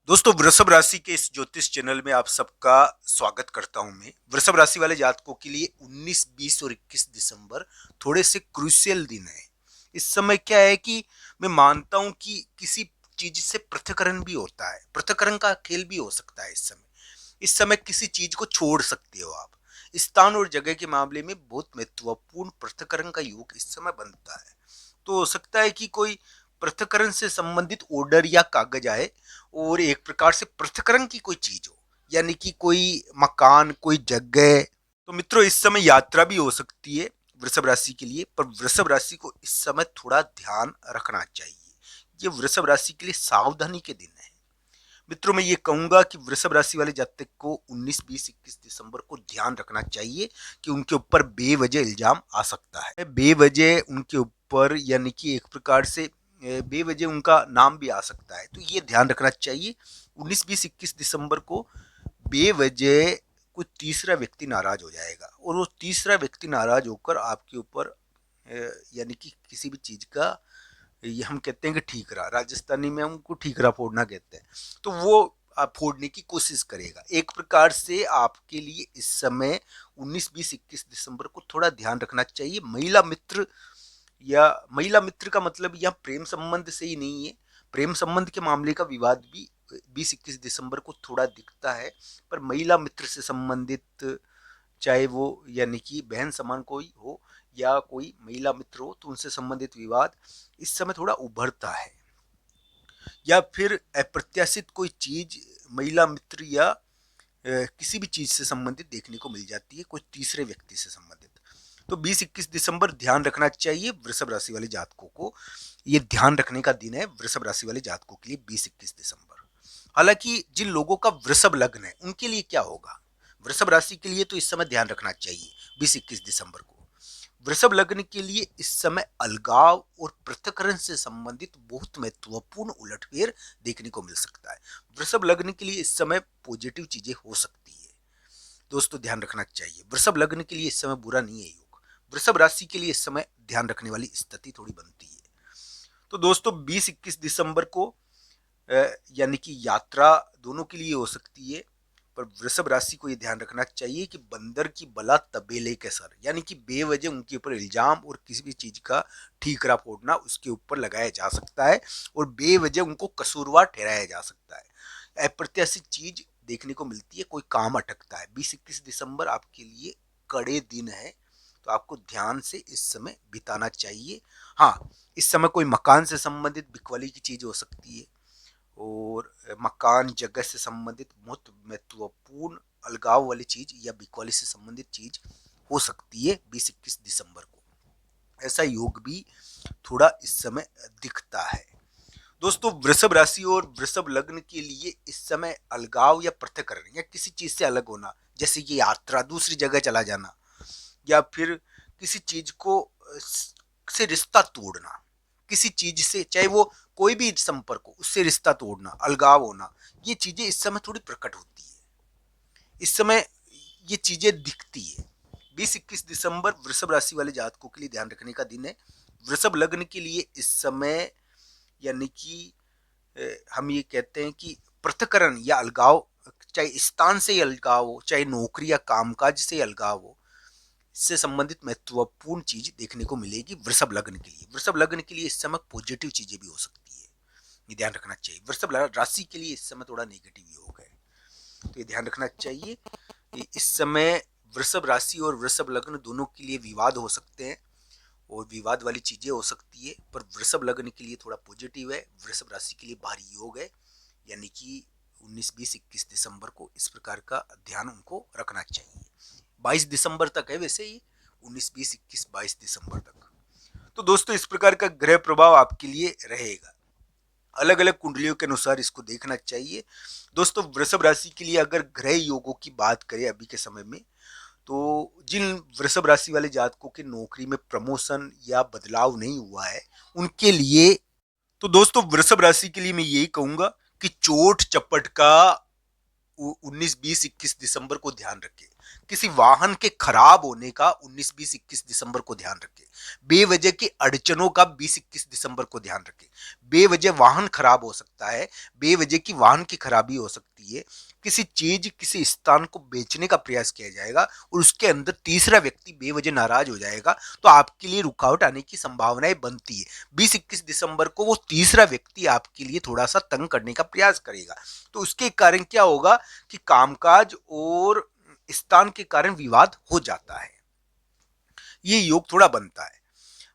दोस्तों, वृषभ राशि के इस ज्योतिष चैनल में आप सबका स्वागत करता हूं। मैं वृषभ राशि वाले जातकों के लिए 19, 20 और 21 दिसंबर थोड़े से क्रूशियल दिन है। इस समय क्या है कि मैं मानता हूं कि किसी चीज से पृथक्करण भी होता है, पृथक्करण का खेल भी हो सकता है। इस समय किसी चीज को छोड़ सकते हो आप। स्थान और जगह के मामले में बहुत महत्वपूर्ण पृथक्करण का योग इस समय बनता है। तो हो सकता है कि कोई पृथक्करण से संबंधित ऑर्डर या कागज आए और एक प्रकार से पृथक्करण की कोई चीज हो, यानी कि कोई मकान, कोई जगह। तो मित्रों, इस समय यात्रा भी हो सकती है वृषभ राशि के लिए, पर वृषभ राशि को इस समय थोड़ा ध्यान रखना चाहिए। ये वृषभ राशि के लिए सावधानी के दिन है। मित्रों, मैं ये कहूंगा कि वृषभ राशि वाले जातक को 19, 20, 21 दिसंबर को ध्यान रखना चाहिए कि उनके ऊपर बेवजह इल्जाम आ सकता है। बेवजह उनके ऊपर, यानी कि एक प्रकार से बेवजह उनका नाम भी आ सकता है। तो ये ध्यान रखना चाहिए। 19, 20, 21 दिसंबर को बेवजह कोई तीसरा व्यक्ति नाराज हो जाएगा और वो तीसरा व्यक्ति नाराज होकर आपके ऊपर यानी कि किसी भी चीज का, ये हम कहते हैं कि ठीकरा, राजस्थानी में हम उनको ठीकरा फोड़ना कहते हैं। तो वो आप फोड़ने की कोशिश करेगा। एक प्रकार से आपके लिए इस समय 19, 20, 21 दिसंबर को थोड़ा ध्यान रखना चाहिए। महिला मित्र, या महिला मित्र का मतलब यह प्रेम संबंध से ही नहीं है। प्रेम संबंध के मामले का विवाद भी 20-21 दिसंबर को थोड़ा दिखता है, पर महिला मित्र से संबंधित, चाहे वो यानी कि बहन समान कोई हो या कोई महिला मित्र हो, तो उनसे संबंधित विवाद इस समय थोड़ा उभरता है। या फिर अप्रत्याशित कोई चीज महिला मित्र या किसी भी चीज से संबंधित देखने को मिल जाती है, कोई तीसरे व्यक्ति से संबंधित। तो 20-21 दिसंबर ध्यान रखना चाहिए वृषभ राशि वाले जातकों को। ये ध्यान रखने का दिन है वृषभ राशि वाले जातकों के लिए 20-21 दिसंबर। हालांकि जिन लोगों का वृषभ लग्न है उनके लिए क्या होगा, वृषभ राशि के लिए तो इस समय ध्यान रखना चाहिए 20-21 दिसंबर को। वृषभ लग्न के लिए इस समय अलगाव और पृथक्करण से संबंधित बहुत महत्वपूर्ण उलटफेर देखने को मिल सकता है। वृषभ लग्न के लिए इस समय पॉजिटिव चीजें हो सकती है। दोस्तों, ध्यान रखना चाहिए। वृषभ लग्न के लिए इस समय बुरा नहीं है योग। वृषभ राशि के लिए इस समय ध्यान रखने वाली स्थिति थोड़ी बनती है। तो दोस्तों, 20-21 दिसंबर को यानी कि यात्रा दोनों के लिए हो सकती है, पर वृषभ राशि को यह ध्यान रखना चाहिए कि बंदर की बला तबेले के सर, यानी कि बेवजह उनके ऊपर इल्जाम और किसी भी चीज का ठीकरा फोड़ना उसके ऊपर लगाया जा सकता है और बेवजह उनको कसूरवार ठहराया जा सकता है। अप्रत्याशित चीज देखने को मिलती है, कोई काम अटकता है। 20-21 दिसंबर आपके लिए कड़े दिन है, तो आपको ध्यान से इस समय बिताना चाहिए। हाँ, इस समय कोई मकान से संबंधित बिकवाली की चीज हो सकती है और मकान जगह से संबंधित बहुत महत्वपूर्ण अलगाव वाली चीज या बिकवाली से संबंधित चीज हो सकती है 20-21 दिसंबर को। ऐसा योग भी थोड़ा इस समय दिखता है। दोस्तों, वृषभ राशि और वृषभ लग्न के लिए इस समय अलगाव या पृथक्करण या किसी चीज से अलग होना, जैसे कि यात्रा, दूसरी जगह चला जाना, या फिर किसी चीज को से रिश्ता तोड़ना, किसी चीज से, चाहे वो कोई भी संपर्क हो, उससे रिश्ता तोड़ना, अलगाव होना, ये चीजें इस समय थोड़ी प्रकट होती है। इस समय ये चीजें दिखती है। 20-21 दिसंबर वृषभ राशि वाले जातकों के लिए ध्यान रखने का दिन है। वृषभ लग्न के लिए इस समय, यानी कि हम ये कहते हैं कि पृथक्करण या अलगाव, चाहे स्थान से अलगाव हो, चाहे नौकरी या कामकाज से अलगाव हो, इससे संबंधित महत्वपूर्ण चीज देखने को मिलेगी वृषभ लग्न के लिए। वृषभ लग्न के लिए इस समय पॉजिटिव चीजें भी हो सकती है, ये ध्यान रखना चाहिए। वृषभ राशि के लिए इस समय थोड़ा नेगेटिव योग है, तो ये ध्यान रखना चाहिए। इस समय वृषभ राशि और वृषभ लग्न दोनों के लिए विवाद हो सकते हैं और विवाद वाली चीजें हो सकती है, पर वृषभ लग्न के लिए थोड़ा पॉजिटिव है, वृषभ राशि के लिए भारी योग है। यानी कि 19, 20, 21 दिसंबर को इस प्रकार का ध्यान उनको रखना चाहिए। 22 दिसंबर तक है वैसे ही, 19, 20, 21, 22 दिसंबर तक। तो दोस्तों, इस प्रकार का ग्रह प्रभाव आपके लिए रहेगा। अलग अलग कुंडलियों के अनुसार इसको देखना चाहिए। दोस्तों, वृषभ राशि के लिए अगर ग्रह योगों की बात करें अभी के समय में, तो जिन वृषभ राशि वाले जातकों की नौकरी में प्रमोशन या बदलाव नहीं हुआ है उनके लिए, तो दोस्तों वृषभ राशि के लिए मैं यही कहूंगा कि चोट चपट का 19, 20, 21 दिसंबर को ध्यान रखें। किसी वाहन के खराब होने का 19, 20, 21 दिसंबर को ध्यान रखें। बेवजह की अड़चनों का 20, 21 दिसंबर को ध्यान रखें। बेवजह वाहन खराब हो सकता है, बेवजह की वाहन की खराबी हो सकती है, किसी चीज किसी स्थान को बेचने का प्रयास किया जाएगा और उसके अंदर तीसरा व्यक्ति बेवजह नाराज हो जाएगा, तो आपके लिए रुकावट आने की संभावनाएं बनती है। 20-21 दिसंबर को वो तीसरा व्यक्ति आपके लिए थोड़ा सा तंग करने का प्रयास करेगा, तो उसके कारण क्या होगा कि कामकाज और स्थान के कारण विवाद हो जाता है। ये योग थोड़ा बनता है।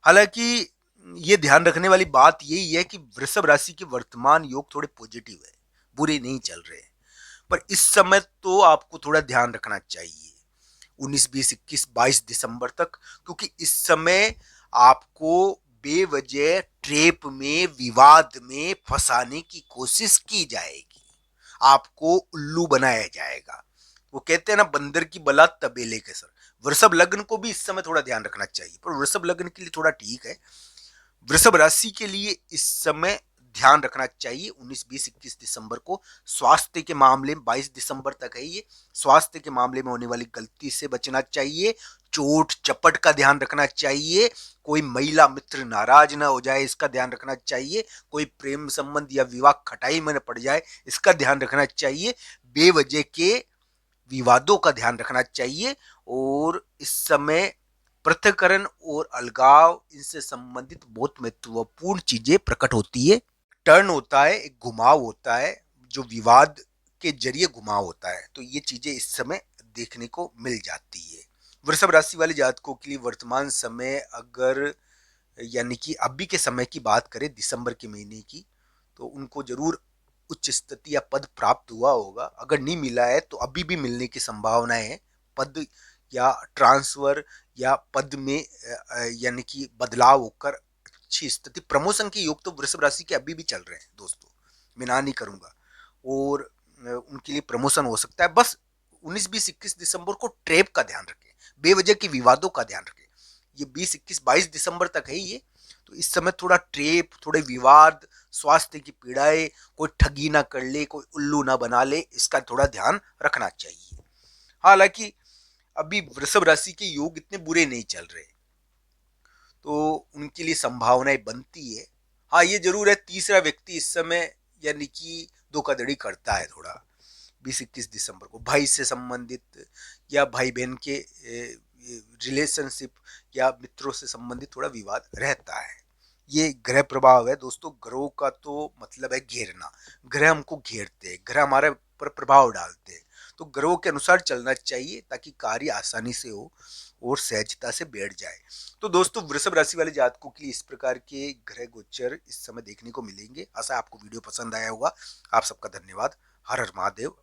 हालांकि ये ध्यान रखने वाली बात यही है कि वृषभ राशि के वर्तमान योग थोड़े पॉजिटिव है, बुरे नहीं चल रहे हैं, पर इस समय तो आपको थोड़ा ध्यान रखना चाहिए 19, 20, 21, 22 दिसंबर तक, क्योंकि इस समय आपको बेवजह ट्रेप में विवाद में फंसाने की कोशिश की जाएगी, आपको उल्लू बनाया जाएगा। वो कहते हैं ना, बंदर की बला तबेले के सर। वृषभ लग्न को भी इस समय थोड़ा ध्यान रखना चाहिए, पर वृषभ लग्न के लिए थोड़ा ठीक है। वृषभ राशि के लिए इस समय ध्यान रखना चाहिए 19, 20, 21 दिसंबर को स्वास्थ्य के मामले में, 22 दिसंबर तक है ये, स्वास्थ्य के मामले में होने वाली गलती से बचना चाहिए, चोट चपट का ध्यान रखना चाहिए, कोई महिला मित्र नाराज ना हो जाए इसका ध्यान रखना चाहिए, कोई प्रेम संबंध या विवाह खटाई में न पड़ जाए इसका ध्यान रखना चाहिए, बेवजह के विवादों का ध्यान रखना चाहिए। और इस समय पृथक्करण और अलगाव, इनसे संबंधित बहुत महत्वपूर्ण चीजें प्रकट होती है। टर्न होता है, एक घुमाव होता है, जो विवाद के जरिए घुमाव होता है, तो ये चीजें इस समय देखने को मिल जाती है। वृषभ राशि वाले जातकों के लिए वर्तमान समय, अगर यानी कि अभी के समय की बात करें दिसंबर के महीने की, तो उनको जरूर उच्च स्थिति या पद प्राप्त हुआ होगा। अगर नहीं मिला है तो अभी भी मिलने की संभावनाएं है, पद या ट्रांसफर या पद में यानी कि बदलाव होकर अच्छी स्थिति, प्रमोशन के योग तो वृषभ राशि के अभी भी चल रहे हैं दोस्तों, मैं ना नहीं करूंगा, और उनके लिए प्रमोशन हो सकता है। बस 19, 20, 21 दिसंबर को ट्रेप का ध्यान रखें, बेवजह के विवादों का ध्यान रखें। ये 20, 21, 22 दिसंबर तक है ये, तो इस समय थोड़ा ट्रेप, थोड़े विवाद, स्वास्थ्य की पीड़ाएं, कोई ठगी ना कर ले, कोई उल्लू ना बना ले, इसका थोड़ा ध्यान रखना चाहिए। हालांकि अभी वृषभ राशि के योग इतने बुरे नहीं चल रहे, तो उनके लिए संभावनाएं बनती है। हाँ, ये जरूर है, तीसरा व्यक्ति इस समय यानी कि धोखाधड़ी करता है थोड़ा 20, 21 दिसंबर को, भाई से संबंधित या भाई बहन के रिलेशनशिप या मित्रों से संबंधित थोड़ा विवाद रहता है। ये ग्रह प्रभाव है दोस्तों। ग्रहों का तो मतलब है घेरना, ग्रह हमको घेरते हैं, ग्रह हमारे पर प्रभाव डालते हैं, तो ग्रहों के अनुसार चलना चाहिए ताकि कार्य आसानी से हो और सहजता से बैठ जाए। तो दोस्तों, वृषभ राशि वाले जातकों के लिए इस प्रकार के ग्रह गोचर इस समय देखने को मिलेंगे। आशा आपको वीडियो पसंद आया होगा। आप सबका धन्यवाद। हर हर महादेव।